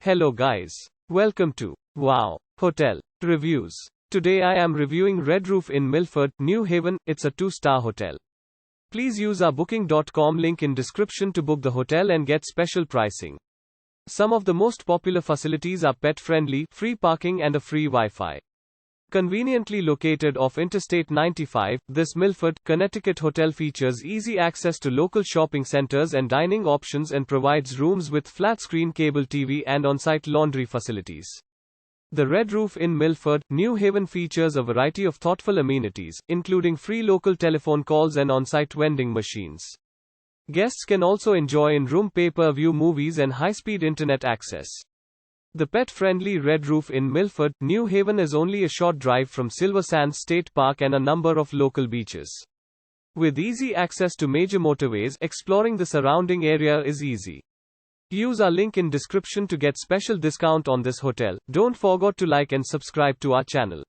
Hello guys. Welcome to Wow Hotel Reviews. Today I am reviewing Red Roof Inn Milford, New Haven. It's a 2-star hotel. Please use our booking.com link in description to book the hotel and get special pricing. Some of the most popular facilities are pet-friendly, free parking and a free Wi-Fi. Conveniently located off Interstate 95, this Milford, Connecticut hotel features easy access to local shopping centers and dining options and provides rooms with flat-screen cable TV and on-site laundry facilities. The Red Roof Inn Milford, New Haven features a variety of thoughtful amenities, including free local telephone calls and on-site vending machines. Guests can also enjoy in-room pay-per-view movies and high-speed internet access. The pet-friendly Red Roof Inn Milford, New Haven is only a short drive from Silver Sands State Park and a number of local beaches. With easy access to major motorways, exploring the surrounding area is easy. Use our link in description to get special discount on this hotel. Don't forget to like and subscribe to our channel.